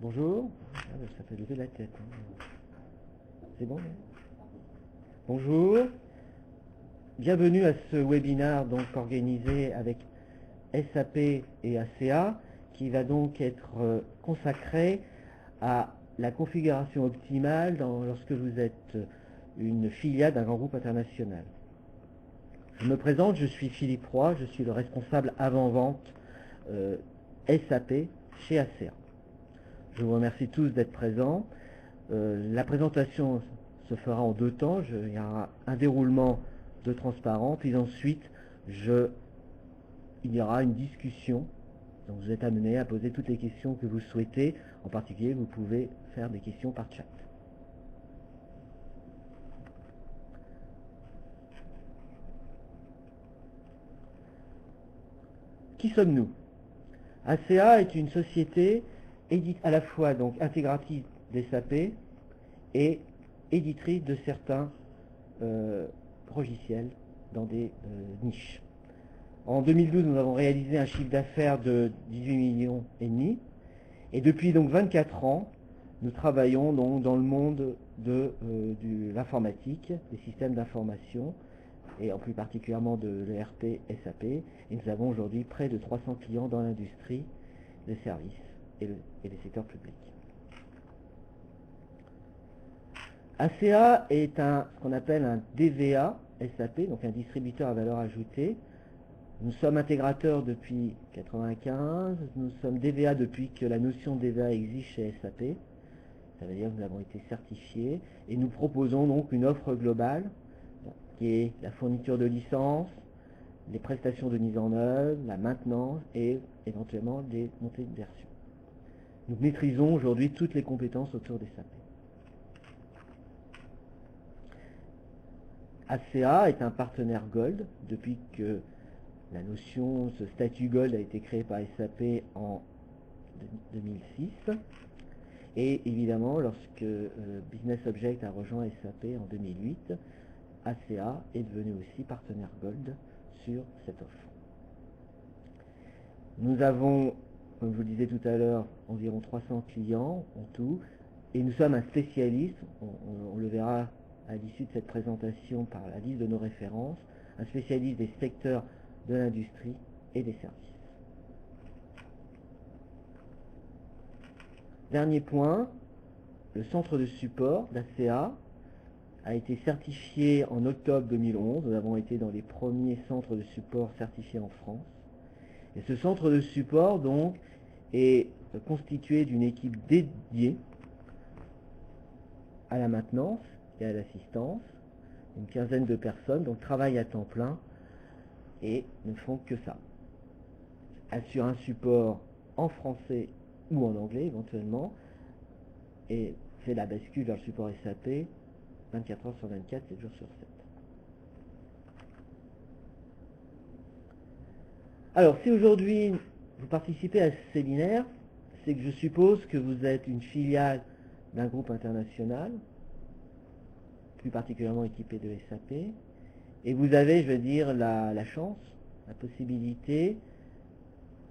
Bonjour. Ah, ça fait lever la tête. C'est bon, bonjour. Bienvenue à ce webinaire donc organisé avec SAP et ACA qui va donc être consacré à la configuration optimale lorsque vous êtes une filiale d'un grand groupe international. Je me présente, je suis Philippe Roy, je suis le responsable avant-vente SAP chez ACA. Je vous remercie tous d'être présents. La présentation se fera en deux temps. Il y aura un déroulement de transparent, puis ensuite il y aura une discussion. Donc vous êtes amené à poser toutes les questions que vous souhaitez. En particulier, vous pouvez faire des questions par chat. Qui sommes-nous? ACA est une société à la fois donc intégratrice des SAP et éditrice de certains logiciels dans des niches. En 2012, nous avons réalisé un chiffre d'affaires de 18 millions et demi, et depuis donc 24 ans, nous travaillons donc dans le monde de l'informatique, des systèmes d'information, et en plus particulièrement de l'ERP SAP, et nous avons aujourd'hui près de 300 clients dans l'industrie, les services et les secteurs publics. ACA est ce qu'on appelle un DVA SAP, donc un distributeur à valeur ajoutée. Nous sommes intégrateurs depuis 1995, nous sommes DVA depuis que la notion de DVA existe chez SAP. Ça veut dire que nous avons été certifiés et nous proposons donc une offre globale qui est la fourniture de licences, les prestations de mise en œuvre, la maintenance et éventuellement des montées de version. Nous maîtrisons aujourd'hui toutes les compétences autour des SAP. ACA est un partenaire Gold depuis que la notion, ce statut Gold a été créé par SAP en 2006. Et évidemment, lorsque Business Object a rejoint SAP en 2008, ACA est devenu aussi partenaire Gold sur cette offre. Nous avons, comme je vous le disais tout à l'heure, environ 300 clients en tout, et nous sommes un spécialiste, on le verra à l'issue de cette présentation par la liste de nos références, un spécialiste des secteurs de l'industrie et des services. Dernier point, le centre de support d'ACA a été certifié en octobre 2011. Nous avons été dans les premiers centres de support certifiés en France. Et ce centre de support, donc, est constitué d'une équipe dédiée à la maintenance et à l'assistance, une quinzaine de personnes, donc travaillent à temps plein et ne font que ça. Assurent un support en français ou en anglais éventuellement, et fait la bascule vers le support SAP 24 heures sur 24, 7 jours sur 7. Alors, si aujourd'hui vous participez à ce séminaire, c'est que je suppose que vous êtes une filiale d'un groupe international, plus particulièrement équipé de SAP, et vous avez, je veux dire, la chance, la possibilité,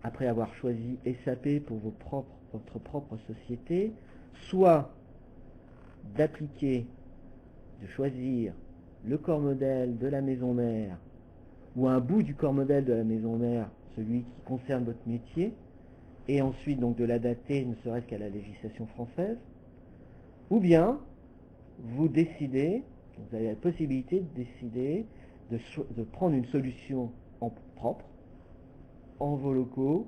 après avoir choisi SAP pour votre propre société, soit d'appliquer, de choisir le corps modèle de la maison mère ou un bout du corps modèle de la maison mère, celui qui concerne votre métier, et ensuite donc de l'adapter ne serait-ce qu'à la législation française, ou bien vous décidez, vous avez la possibilité de décider de prendre une solution en propre, en vos locaux,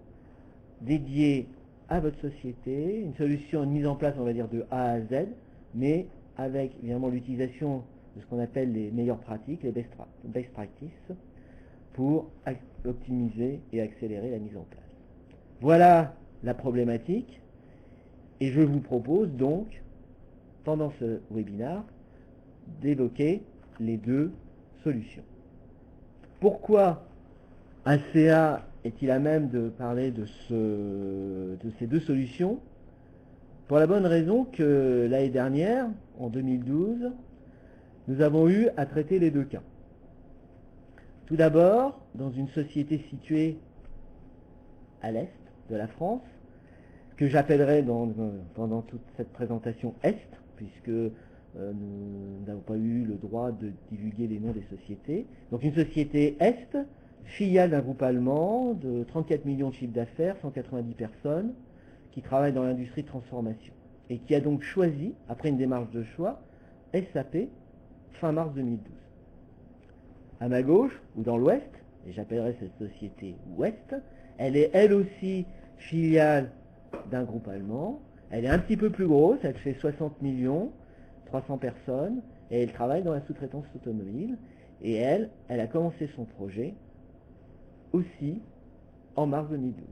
dédiée à votre société, une solution mise en place, on va dire, de A à Z, mais avec évidemment l'utilisation de ce qu'on appelle les meilleures pratiques, les best practices, pour optimiser et accélérer la mise en place. Voilà la problématique, et je vous propose donc, pendant ce webinaire, d'évoquer les deux solutions. Pourquoi ACA est-il à même de parler de ces deux solutions? Pour la bonne raison que l'année dernière, en 2012, nous avons eu à traiter les deux cas. Tout d'abord, dans une société située à l'est de la France, que j'appellerai pendant toute cette présentation Est, puisque nous n'avons pas eu le droit de divulguer les noms des sociétés. Donc une société Est, filiale d'un groupe allemand de 34 millions de chiffres d'affaires, 190 personnes, qui travaillent dans l'industrie de transformation, et qui a donc choisi, après une démarche de choix, SAP fin mars 2012. À ma gauche, ou dans l'Ouest, et j'appellerai cette société Ouest, elle est elle aussi filiale d'un groupe allemand, elle est un petit peu plus grosse, elle fait 60 millions, 300 personnes, et elle travaille dans la sous-traitance automobile, et elle a commencé son projet aussi en mars 2012.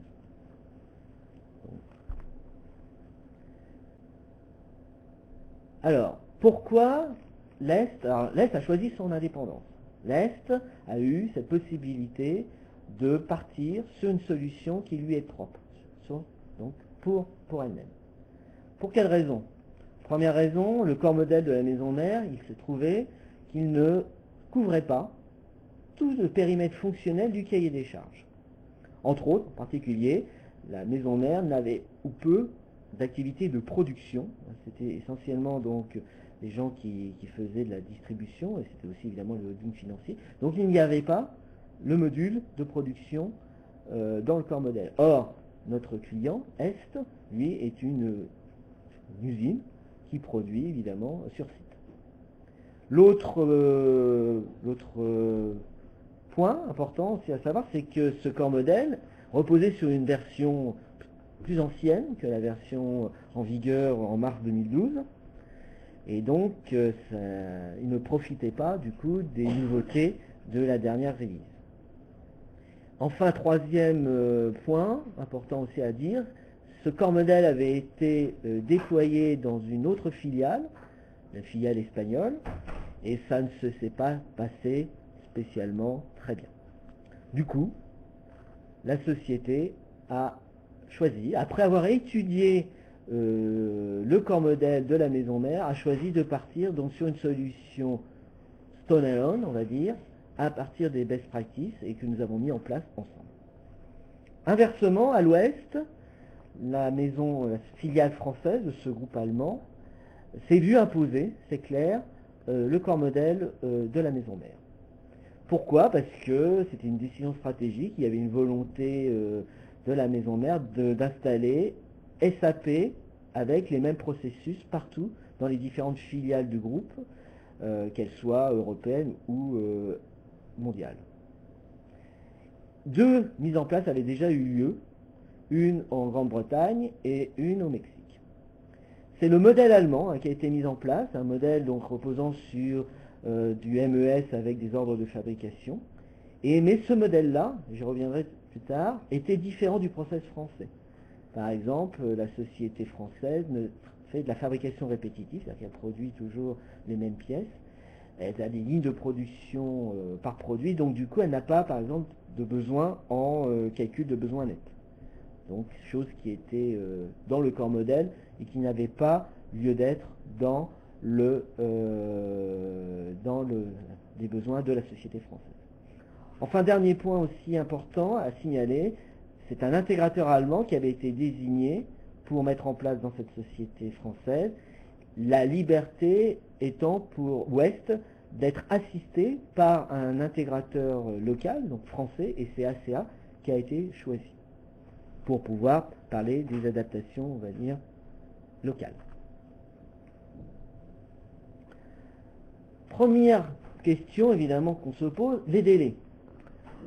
Alors, pourquoi l'Est? Alors, l'Est a choisi son indépendance. L'Est a eu cette possibilité de partir sur une solution qui lui est propre, donc pour elle-même. Pour quelle raison? Première raison, le corps modèle de la maison mère, il s'est trouvé qu'il ne couvrait pas tout le périmètre fonctionnel du cahier des charges. Entre autres, en particulier, la maison mère n'avait ou peu d'activités de production. C'était essentiellement donc les gens qui faisaient de la distribution, et c'était aussi évidemment le holding financier. Donc il n'y avait pas le module de production dans le corps modèle. Or, notre client, Est, lui, est une usine qui produit évidemment sur site. L'autre point important aussi à savoir, c'est que ce corps modèle reposait sur une version plus ancienne que la version en vigueur en mars 2012, et donc il ne profitait pas du coup des nouveautés de la dernière release. Enfin, troisième point important aussi à dire, ce corps modèle avait été déployé dans une autre filiale, la filiale espagnole, et ça ne se s'est pas passé spécialement très bien. Du coup, la société a choisi, après avoir étudié le corps modèle de la maison mère, a choisi de partir donc sur une solution standalone, on va dire, à partir des best practices et que nous avons mis en place ensemble. Inversement, à l'Ouest, la filiale française de ce groupe allemand s'est vue imposer, c'est clair, le corps modèle de la maison mère. Pourquoi? Parce que c'était une décision stratégique, il y avait une volonté de la maison mère d'installer SAP avec les mêmes processus partout dans les différentes filiales du groupe, qu'elles soient européennes ou mondiales. Deux mises en place avaient déjà eu lieu, une en Grande-Bretagne et une au Mexique. C'est le modèle allemand qui a été mis en place, un modèle donc reposant sur du MES avec des ordres de fabrication. Mais ce modèle-là, j'y reviendrai plus tard, était différent du process français. Par exemple, la société française fait de la fabrication répétitive, c'est-à-dire qu'elle produit toujours les mêmes pièces. Elle a des lignes de production par produit, donc du coup, elle n'a pas, par exemple, de besoin en calcul de besoin net. Donc, chose qui était dans le corps modèle et qui n'avait pas lieu d'être dans les besoins de la société française. Enfin, dernier point aussi important à signaler, c'est un intégrateur allemand qui avait été désigné pour mettre en place dans cette société française la liberté étant pour Ouest d'être assisté par un intégrateur local, donc français, et c'est ACA qui a été choisi pour pouvoir parler des adaptations, on va dire, locales. Première question, évidemment, qu'on se pose, les délais.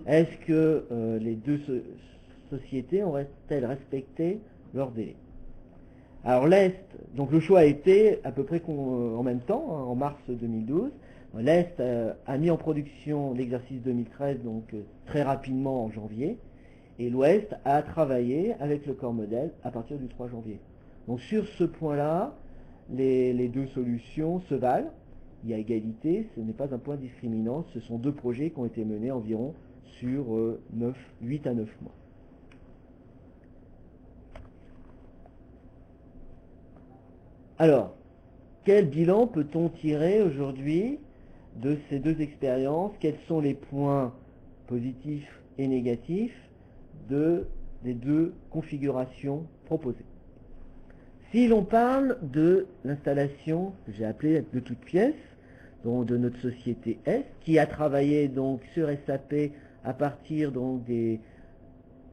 Est-ce que les deux sociétés auraient-elles respecté leurs délais? Alors l'Est, donc le choix a été à peu près en même temps, en mars 2012. L'Est a mis en production l'exercice 2013, donc très rapidement en janvier, et l'Ouest a travaillé avec le corps modèle à partir du 3 janvier. Donc sur ce point-là, les deux solutions se valent. Il y a égalité, ce n'est pas un point discriminant, ce sont deux projets qui ont été menés environ sur 8 à 9 mois. Alors, quel bilan peut-on tirer aujourd'hui de ces deux expériences? Quels sont les points positifs et négatifs des deux configurations proposées? Si l'on parle de l'installation que j'ai appelée de toutes pièces, donc de notre société S, qui a travaillé donc sur SAP à partir donc des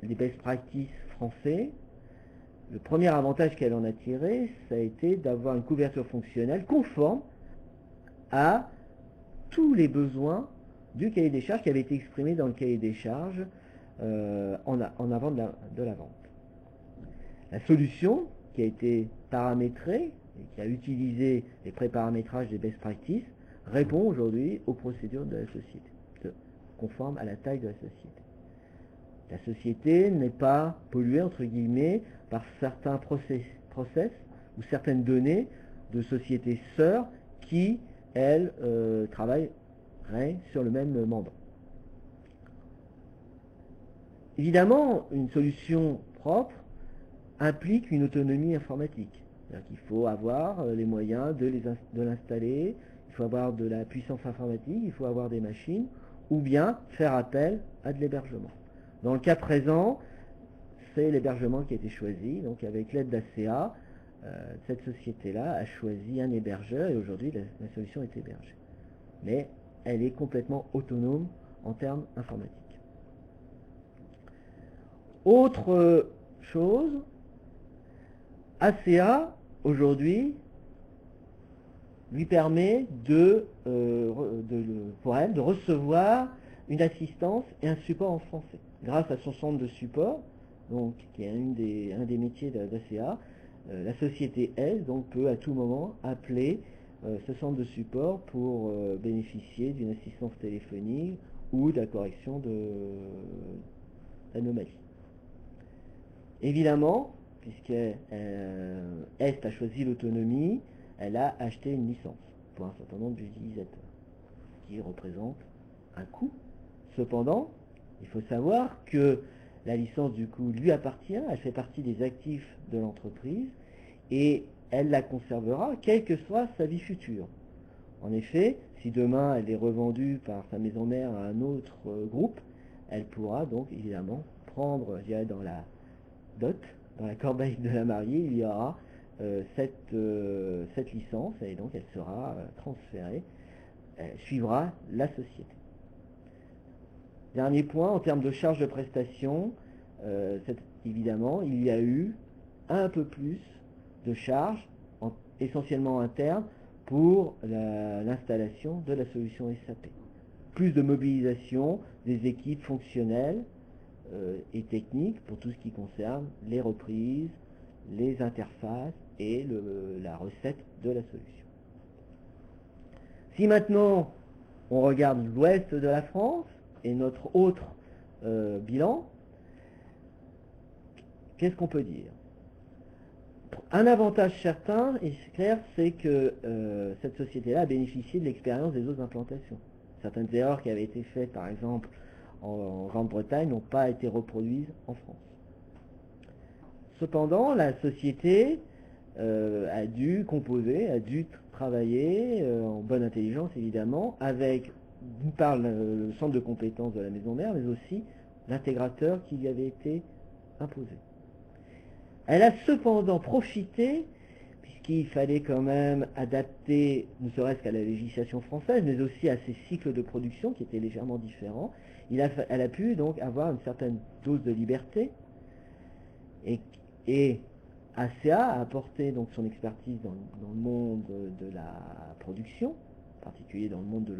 best practices français, le premier avantage qu'elle en a tiré, ça a été d'avoir une couverture fonctionnelle conforme à tous les besoins du cahier des charges qui avait été exprimé dans le cahier des charges en avant de la vente. La solution qui a été paramétrée et qui a utilisé les préparamétrages des best practices répond aujourd'hui aux procédures de la société, conforme à la taille de la société. La société n'est pas polluée, entre guillemets, par certains process ou certaines données de sociétés sœurs qui, elles, travailleraient sur le même mandant. Évidemment, une solution propre implique une autonomie informatique. C'est-à-dire qu'il faut avoir les moyens de l'installer, il faut avoir de la puissance informatique, il faut avoir des machines, ou bien faire appel à de l'hébergement. Dans le cas présent, c'est l'hébergement qui a été choisi, donc avec l'aide d'ACA, cette société-là a choisi un hébergeur et aujourd'hui la solution est hébergée. Mais elle est complètement autonome en termes informatiques. Autre chose, ACA aujourd'hui lui permet pour elle de recevoir une assistance et un support en français. Grâce à son centre de support, donc, qui est un des métiers d'ACA, la société S donc, peut à tout moment appeler ce centre de support pour bénéficier d'une assistance téléphonique ou de la correction d'anomalies. Évidemment, puisque Est a choisi l'autonomie, elle a acheté une licence pour un certain nombre d'utilisateurs, qui représente un coût. Cependant, il faut savoir que la licence du coup lui appartient, elle fait partie des actifs de l'entreprise et elle la conservera quelle que soit sa vie future. En effet, si demain elle est revendue par sa maison mère à un autre groupe, elle pourra donc évidemment prendre, je dirais, dans la dot, dans la corbeille de la mariée, il y aura cette licence et donc elle sera transférée, elle suivra la société. Dernier point, en termes de charges de prestation, évidemment, il y a eu un peu plus de charges, essentiellement internes, pour l'installation de la solution SAP. Plus de mobilisation des équipes fonctionnelles et techniques pour tout ce qui concerne les reprises, les interfaces et la recette de la solution. Si maintenant on regarde l'ouest de la France et notre autre bilan, qu'est-ce qu'on peut dire? Un avantage certain et clair, c'est que cette société-là a bénéficié de l'expérience des autres implantations. Certaines erreurs qui avaient été faites, par exemple, en Grande-Bretagne, n'ont pas été reproduites en France. Cependant, la société a dû composer, a dû travailler en bonne intelligence, évidemment, avec, d'une part, le centre de compétences de la maison mère, mais aussi l'intégrateur qui lui avait été imposé. Elle a cependant profité, puisqu'il fallait quand même adapter, ne serait-ce qu'à la législation française, mais aussi à ses cycles de production qui étaient légèrement différents, elle a pu donc avoir une certaine dose de liberté, et ACA a apporté donc son expertise dans le monde de la production, en particulier dans le monde de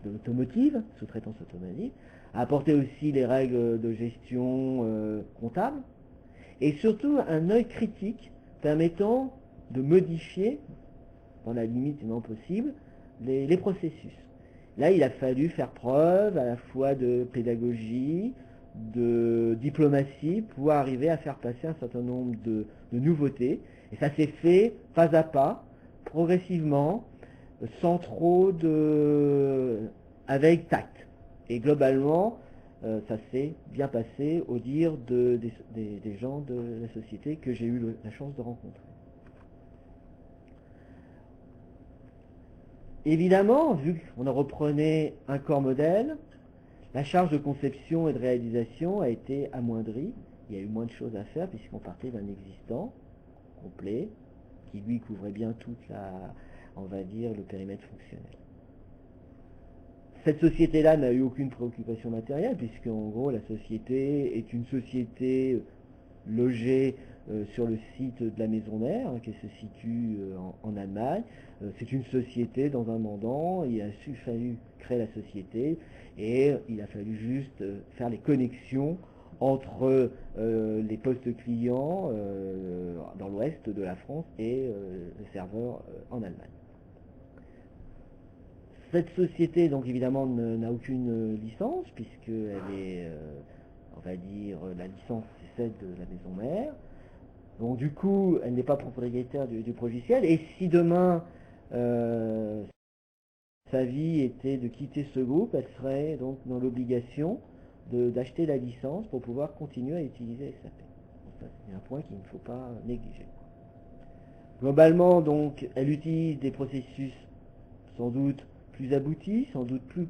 l'automotive, sous-traitance automotive, a apporté aussi les règles de gestion comptable, et surtout un œil critique permettant de modifier, dans la limite non possible, les processus. Là, il a fallu faire preuve à la fois de pédagogie, de diplomatie, pour arriver à faire passer un certain nombre de nouveautés. Et ça s'est fait pas à pas, progressivement, sans trop avec tact. Et globalement, ça s'est bien passé au dire des gens de la société que j'ai eu la chance de rencontrer. Évidemment, vu qu'on reprenait un corps modèle, la charge de conception et de réalisation a été amoindrie, il y a eu moins de choses à faire puisqu'on partait d'un existant complet qui lui couvrait bien toute on va dire, le périmètre fonctionnel. Cette société-là n'a eu aucune préoccupation matérielle puisqu'en gros la société est une société logée sur le site de la maison mère qui se situe en Allemagne. C'est une société dans un mandant, il a fallu créer la société et il a fallu juste faire les connexions entre les postes clients dans l'ouest de la France et les serveurs en Allemagne. Cette société, donc évidemment, n'a aucune licence, puisqu'elle est, on va dire, la licence c'est celle de la maison mère. Donc du coup, elle n'est pas propriétaire du logiciel. Et si demain, sa vie était de quitter ce groupe, elle serait donc dans l'obligation d'acheter la licence pour pouvoir continuer à utiliser SAP. Donc, c'est un point qu'il ne faut pas négliger. Globalement, donc, elle utilise des processus sans doute plus aboutis, sans doute plus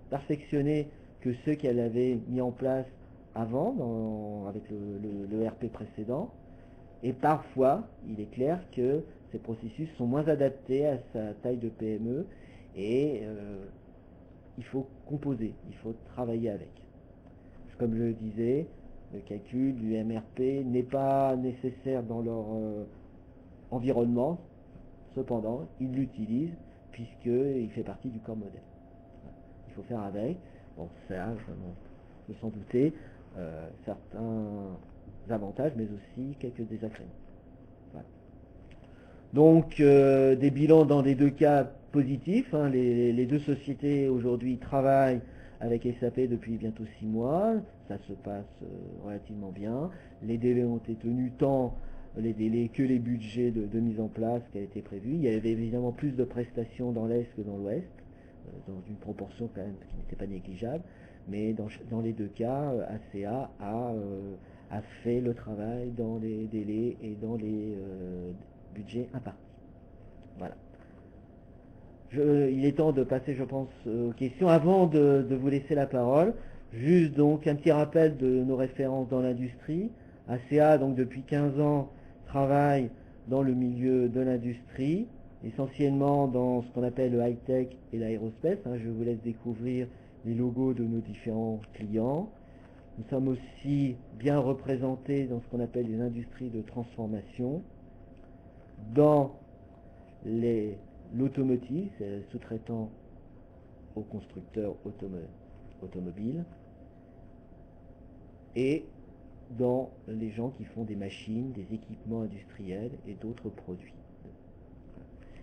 perfectionnés que ceux qu'elle avait mis en place avant, avec le ERP précédent. Et parfois, il est clair que ces processus sont moins adaptés à sa taille de PME et il faut composer, il faut travailler avec. Comme je le disais, le calcul du MRP n'est pas nécessaire dans leur environnement, cependant, ils l'utilisent puisqu'il fait partie du corps modèle. Il faut faire avec. Bon, ça, on peut s'en douter, certains avantages, mais aussi quelques désagréments. Voilà. Donc, des bilans dans les deux cas positifs. Hein, les deux sociétés aujourd'hui travaillent avec SAP depuis bientôt 6 mois. Ça se passe relativement bien. Les délais ont été tenus tant les délais que les budgets de mise en place qui a été prévu. Il y avait évidemment plus de prestations dans l'Est que dans l'Ouest, dans une proportion quand même qui n'était pas négligeable, mais dans les deux cas, ACA a fait le travail dans les délais et dans les budgets impartis. Voilà. Il est temps de passer, je pense, aux questions. Avant de vous laisser la parole, juste donc un petit rappel de nos références dans l'industrie. ACA, donc depuis 15 ans, travaille dans le milieu de l'industrie, essentiellement dans ce qu'on appelle le high-tech et l'aérospace. Je vous laisse découvrir les logos de nos différents clients. Nous sommes aussi bien représentés dans ce qu'on appelle les industries de transformation, dans l'automotive, c'est sous-traitant aux constructeurs automobiles, et dans les gens qui font des machines, des équipements industriels et d'autres produits.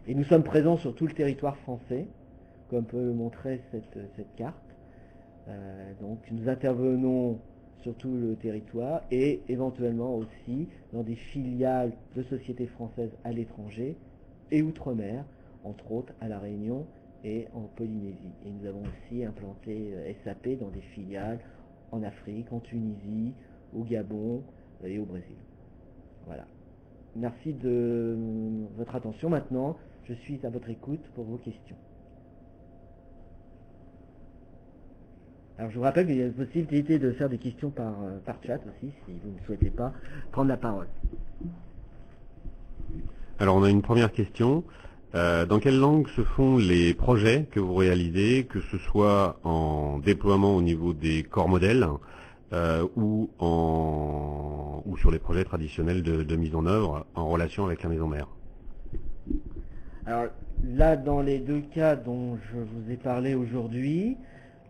Et nous sommes présents sur tout le territoire français, comme peut le montrer cette carte. Donc nous intervenons sur tout le territoire et éventuellement aussi dans des filiales de sociétés françaises à l'étranger et outre-mer, entre autres à La Réunion et en Polynésie. Et nous avons aussi implanté SAP dans des filiales en Afrique, en Tunisie, au Gabon et au Brésil. Voilà. Merci de votre attention. Maintenant, je suis à votre écoute pour vos questions. Alors je vous rappelle qu'il y a la possibilité de faire des questions par chat aussi, si vous ne souhaitez pas prendre la parole. Alors on a une première question. Dans quelle langue se font les projets que vous réalisez, que ce soit en déploiement au niveau des corps modèles ou sur les projets traditionnels de mise en œuvre en relation avec la maison mère? Alors là, dans les deux cas dont je vous ai parlé aujourd'hui,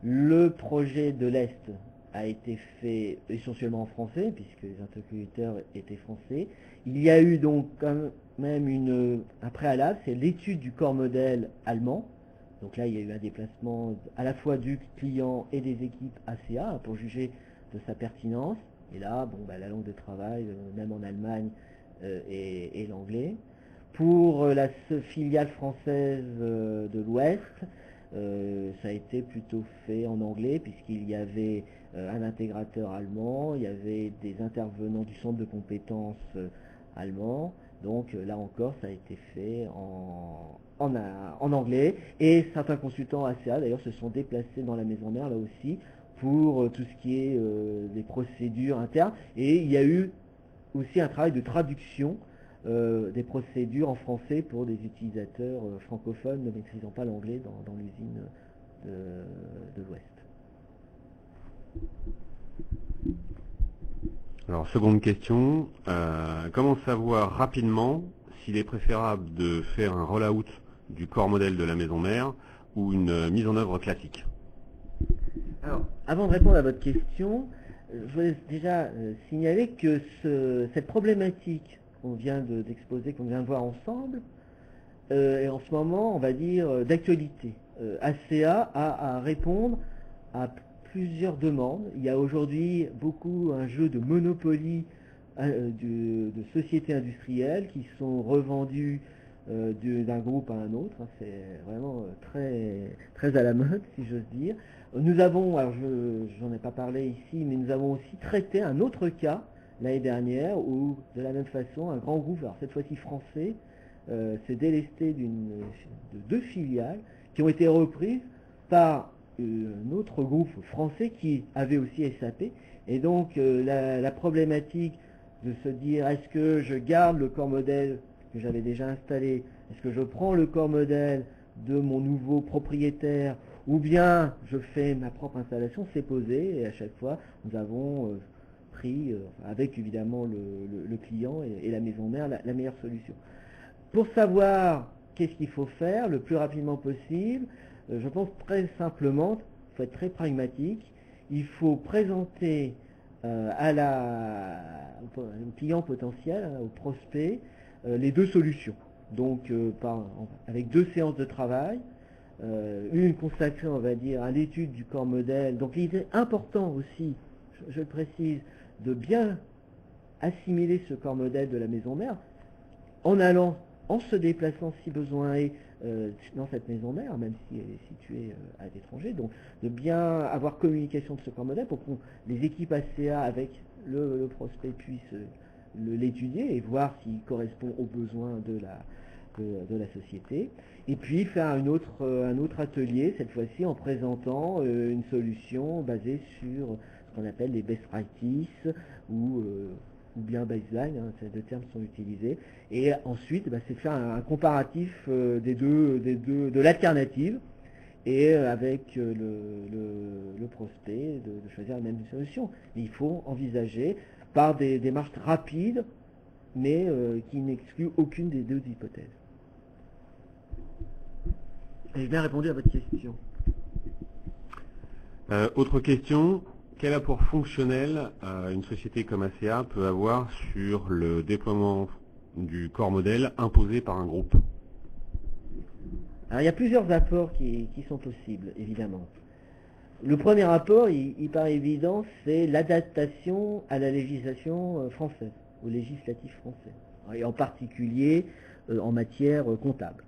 le projet de l'Est a été fait essentiellement en français, puisque les interlocuteurs étaient français. Il y a eu donc quand même un préalable, c'est l'étude du corps modèle allemand. Donc là, il y a eu un déplacement à la fois du client et des équipes ACA pour juger de sa pertinence. Et là, la langue de travail, même en Allemagne, est l'anglais. Pour la filiale française de l'Ouest, ça a été plutôt fait en anglais, puisqu'il y avait un intégrateur allemand, il y avait des intervenants du centre de compétences allemand. Donc là encore, ça a été fait en anglais. Et certains consultants ACA, d'ailleurs, se sont déplacés dans la maison mère, là aussi, pour tout ce qui est des procédures internes. Et il y a eu aussi un travail de traduction des procédures en français pour des utilisateurs francophones ne maîtrisant pas l'anglais dans l'usine de l'Ouest. Alors, seconde question, comment savoir rapidement s'il est préférable de faire un roll-out du corps modèle de la maison mère ou une mise en œuvre classique? Alors, avant de répondre à votre question, je voulais déjà signaler que cette problématique qu'on vient d'exposer, qu'on vient de voir ensemble, est en ce moment, on va dire, d'actualité. ACA a à répondre à plusieurs demandes. Il y a aujourd'hui beaucoup un jeu de monopoly de sociétés industrielles qui sont revendues d'un groupe à un autre. C'est vraiment très à la mode, si j'ose dire. Nous avons, alors j'en ai pas parlé ici, mais nous avons aussi traité un autre cas l'année dernière où, de la même façon, un grand groupe, alors cette fois-ci français, s'est délesté de 2 filiales qui ont été reprises par un autre groupe français qui avait aussi SAP. Et donc la problématique de se dire, est-ce que je garde le corps modèle que j'avais déjà installé, est-ce que je prends le corps modèle de mon nouveau propriétaire, ou bien je fais ma propre installation, s'est posé, et à chaque fois nous avons pris, avec évidemment le client et la maison mère, la meilleure solution. Pour savoir qu'est-ce qu'il faut faire le plus rapidement possible, je pense très simplement, il faut être très pragmatique, il faut présenter au client potentiel, au prospect, les 2 solutions. Donc avec 2 séances de travail, une consacrée, on va dire, à l'étude du corps modèle. Donc il est important aussi, je le précise, de bien assimiler ce corps modèle de la maison mère en se déplaçant si besoin est dans cette maison mère, même si elle est située à l'étranger, donc de bien avoir communication de ce corps modèle pour que les équipes ACA avec le prospect puissent l'étudier et voir s'il correspond aux besoins de la société. Et puis faire un autre atelier, cette fois-ci en présentant une solution basée sur ce qu'on appelle les best practices ou bien baseline, ces 2 termes sont utilisés. Et ensuite, c'est faire un comparatif de l'alternative et avec le prospect de choisir la même solution. Et il faut envisager par des démarches rapides, mais qui n'excluent aucune des 2 hypothèses. J'ai bien répondu à votre question. Autre question, quel apport fonctionnel une société comme ACA peut avoir sur le déploiement du corps modèle imposé par un groupe? Alors il y a plusieurs apports qui sont possibles, évidemment. Le premier apport, il paraît évident, c'est l'adaptation à la législation française, au législatif français, et en particulier en matière comptable.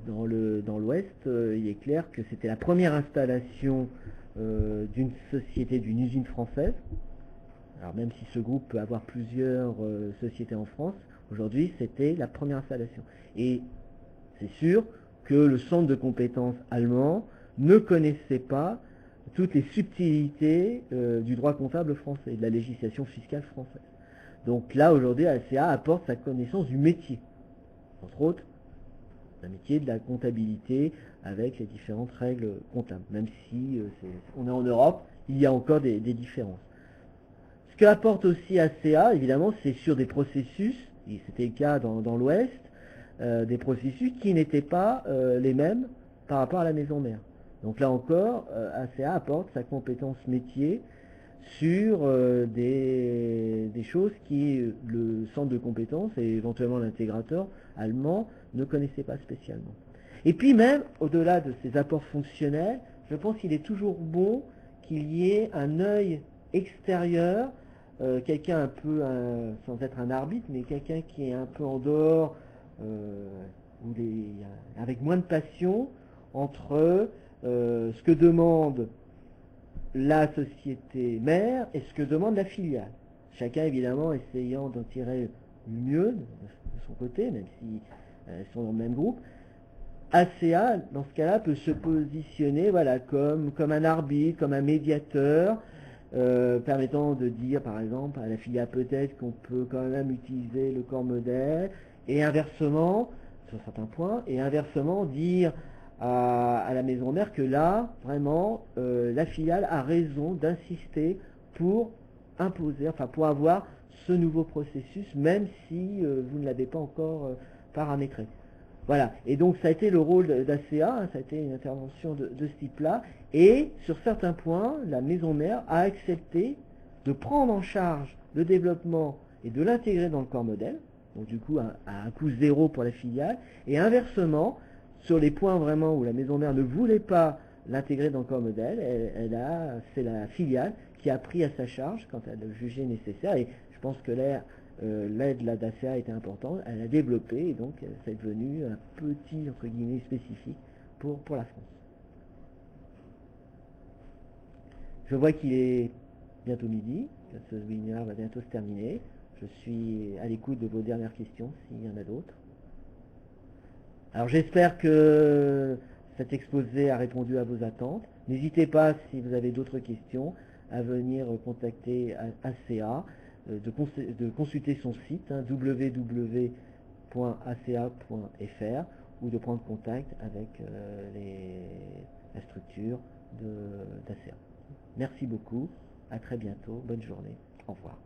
Dans l'Ouest, il est clair que c'était la première installation d'une société, d'une usine française. Alors même si ce groupe peut avoir plusieurs sociétés en France, aujourd'hui c'était la première installation. Et c'est sûr que le centre de compétences allemand ne connaissait pas toutes les subtilités du droit comptable français, de la législation fiscale française. Donc là aujourd'hui ACA apporte sa connaissance du métier, entre autres un métier de la comptabilité avec les différentes règles comptables, même si on est en Europe, il y a encore des différences. Ce que apporte aussi ACA, évidemment, c'est sur des processus, et c'était le cas dans l'Ouest, des processus qui n'étaient pas les mêmes par rapport à la maison mère. Donc là encore, ACA apporte sa compétence métier sur des choses qui le centre de compétences et éventuellement l'intégrateur allemand ne connaissait pas spécialement. Et puis même, au-delà de ces apports fonctionnels, je pense qu'il est toujours bon qu'il y ait un œil extérieur, quelqu'un un peu, sans être un arbitre, mais quelqu'un qui est un peu en dehors, avec moins de passion, entre ce que demande la société mère et ce que demande la filiale. Chacun évidemment essayant d'en tirer le mieux de son côté, même si sont dans le même groupe, ACA, dans ce cas-là, peut se positionner voilà, comme un arbitre, comme un médiateur, permettant de dire, par exemple, à la filiale peut-être qu'on peut quand même utiliser le corps modèle, et inversement, sur certains points, et inversement dire à la maison mère que là, vraiment, la filiale a raison d'insister pour imposer, enfin pour avoir ce nouveau processus, même si vous ne l'avez pas encore paramétré. Voilà, et donc ça a été le rôle d'ACA, hein, ça a été une intervention de ce type-là, et sur certains points, la maison mère a accepté de prendre en charge le développement et de l'intégrer dans le corps modèle, donc du coup à un coût zéro pour la filiale, et inversement, sur les points vraiment où la maison mère ne voulait pas l'intégrer dans le corps modèle, c'est la filiale qui a pris à sa charge quand elle a jugé nécessaire, et je pense que l'aide d'ACA était importante, elle a développé, et donc c'est devenu un petit, entre guillemets, spécifique pour la France. Je vois qu'il est bientôt midi, que ce webinaire va bientôt se terminer. Je suis à l'écoute de vos dernières questions, s'il y en a d'autres. Alors j'espère que cet exposé a répondu à vos attentes. N'hésitez pas, si vous avez d'autres questions, à venir contacter ACA, de consulter son site hein, www.aca.fr ou de prendre contact avec la structure d'ACA. Merci beaucoup, à très bientôt, bonne journée, au revoir.